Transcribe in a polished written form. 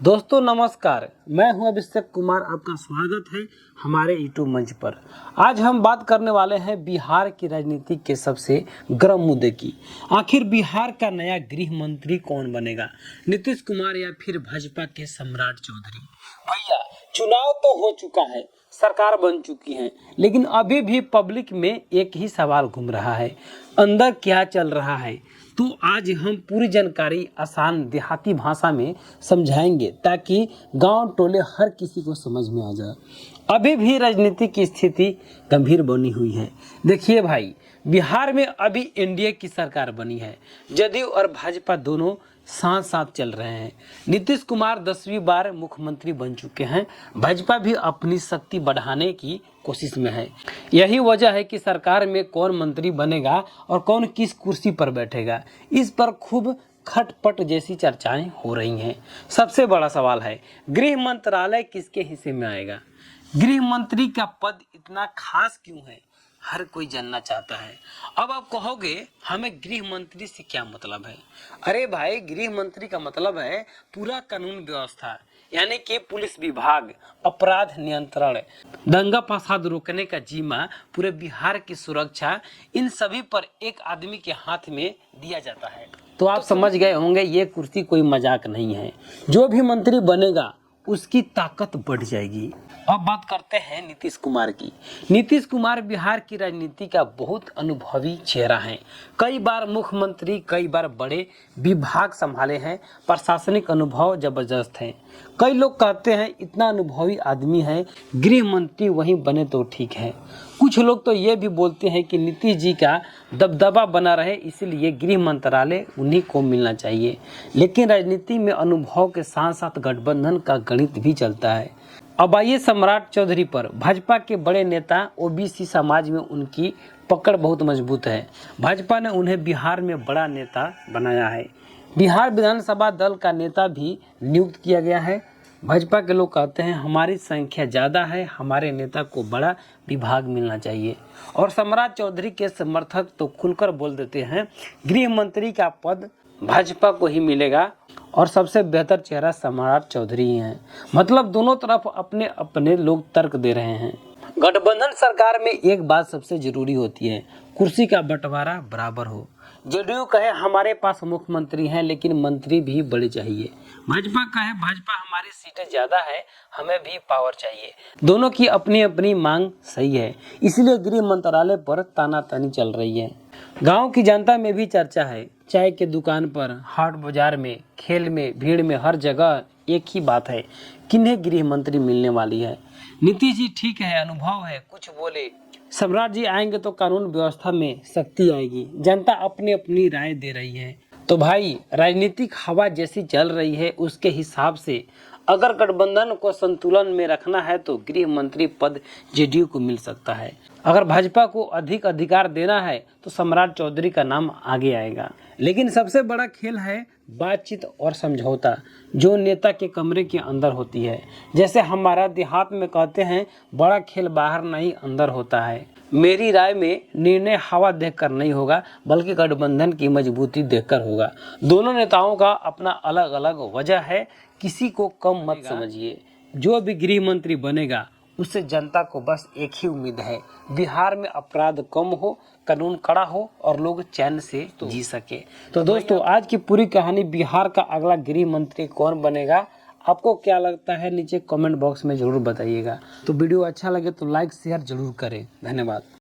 दोस्तों नमस्कार, मैं हूं अभिषेक कुमार। आपका स्वागत है हमारे यूट्यूब मंच पर। आज हम बात करने वाले हैं बिहार की राजनीति के सबसे गर्म मुद्दे की। आखिर बिहार का नया गृह मंत्री कौन बनेगा, नीतीश कुमार या फिर भाजपा के सम्राट चौधरी? भैया, चुनाव तो हो चुका है, सरकार बन चुकी है, लेकिन अभी भी पब्लिक में एक ही सवाल घूम रहा है, अंदर क्या चल रहा है। तो आज हम पूरी जानकारी आसान देहाती भाषा में समझाएंगे ताकि गांव टोले हर किसी को समझ में आ जाए। अभी भी राजनीति की स्थिति गंभीर बनी हुई है। देखिए भाई, बिहार में अभी एनडीए की सरकार बनी है। जदयू और भाजपा दोनों साथ साथ चल रहे हैं। नीतीश कुमार 10वीं बार मुख्यमंत्री बन चुके हैं। भाजपा भी अपनी शक्ति बढ़ाने की कोशिश में है। यही वजह है कि सरकार में कौन मंत्री बनेगा और कौन किस कुर्सी पर बैठेगा, इस पर खूब खटपट जैसी चर्चाएं हो रही हैं। सबसे बड़ा सवाल है, गृह मंत्रालय किसके हिस्से में आएगा? गृह मंत्री का पद इतना खास क्यों है, हर कोई जानना चाहता है। अब आप कहोगे हमें गृह मंत्री से क्या मतलब है? अरे भाई, गृह मंत्री का मतलब है पूरा कानून व्यवस्था, यानी कि पुलिस विभाग, अपराध नियंत्रण, दंगा फसाद रोकने का जिम्मा, पूरे बिहार की सुरक्षा, इन सभी पर एक आदमी के हाथ में दिया जाता है। तो आप समझ गए होंगे ये कुर्सी कोई मजाक नहीं है। जो भी मंत्री बनेगा उसकी ताकत बढ़ जाएगी। अब बात करते हैं नीतीश कुमार की। नीतीश कुमार बिहार की राजनीति का बहुत अनुभवी चेहरा है। कई बार मुख्यमंत्री, कई बार बड़े विभाग संभाले हैं। प्रशासनिक अनुभव जबरदस्त है। कई लोग कहते हैं इतना अनुभवी आदमी है, गृह मंत्री वहीं बने तो ठीक है। कुछ लोग तो ये भी बोलते हैं कि नीतीश जी का दबदबा बना रहे, इसलिए गृह मंत्रालय उन्हीं को मिलना चाहिए। लेकिन राजनीति में अनुभव के साथ साथ गठबंधन का गणित भी चलता है। अब आइए सम्राट चौधरी पर। भाजपा के बड़े नेता, ओबीसी समाज में उनकी पकड़ बहुत मजबूत है। भाजपा ने उन्हें बिहार में बड़ा नेता बनाया है। बिहार विधानसभा दल का नेता भी नियुक्त किया गया है। भाजपा के लोग कहते हैं हमारी संख्या ज़्यादा है, हमारे नेता को बड़ा विभाग मिलना चाहिए। और सम्राट चौधरी के समर्थक तो खुलकर बोल देते हैं गृह मंत्री का पद भाजपा को ही मिलेगा और सबसे बेहतर चेहरा सम्राट चौधरी ही हैं। मतलब दोनों तरफ अपने अपने लोग तर्क दे रहे हैं। गठबंधन सरकार में एक बात सबसे जरूरी होती है, कुर्सी का बंटवारा बराबर हो। जदयू कहे हमारे पास मुख्यमंत्री हैं लेकिन मंत्री भी बड़े चाहिए। भाजपा कहे भाजपा हमारी सीटें ज्यादा है, हमें भी पावर चाहिए। दोनों की अपनी अपनी मांग सही है, इसलिए गृह मंत्रालय पर तानातानी चल रही है। गांव की जनता में भी चर्चा है। चाय के दुकान पर, हाट बाजार में, खेल में, भीड़ में, हर जगह एक ही बात है, किन्हें गृह मंत्री मिलने वाली है। नीतीश जी ठीक है, अनुभव है, कुछ बोले। सम्राट जी आएंगे तो कानून व्यवस्था में शक्ति आएगी। जनता अपनी अपनी राय दे रही है। तो भाई, राजनीतिक हवा जैसी चल रही है उसके हिसाब से अगर गठबंधन को संतुलन में रखना है तो गृह मंत्री पद जेडीयू को मिल सकता है। अगर भाजपा को अधिक अधिकार देना है तो सम्राट चौधरी का नाम आगे आएगा। लेकिन सबसे बड़ा खेल है बातचीत और समझौता, जो नेता के कमरे के अंदर होती है। जैसे हमारा देहात में कहते हैं, बड़ा खेल बाहर नहीं अंदर होता है। मेरी राय में निर्णय हवा देखकर नहीं होगा, बल्कि गठबंधन की मजबूती देखकर होगा। दोनों नेताओं का अपना अलग अलग वजह है, किसी को कम मत समझिए। जो भी गृह मंत्री बनेगा उससे जनता को बस एक ही उम्मीद है, बिहार में अपराध कम हो, कानून कड़ा हो और लोग चैन से जी सके। तो दोस्तों, आज की पूरी कहानी बिहार का अगला गृह मंत्री कौन बनेगा, आपको क्या लगता है नीचे कमेंट बॉक्स में जरूर बताइएगा। तो वीडियो अच्छा लगे तो लाइक शेयर जरूर करें। धन्यवाद।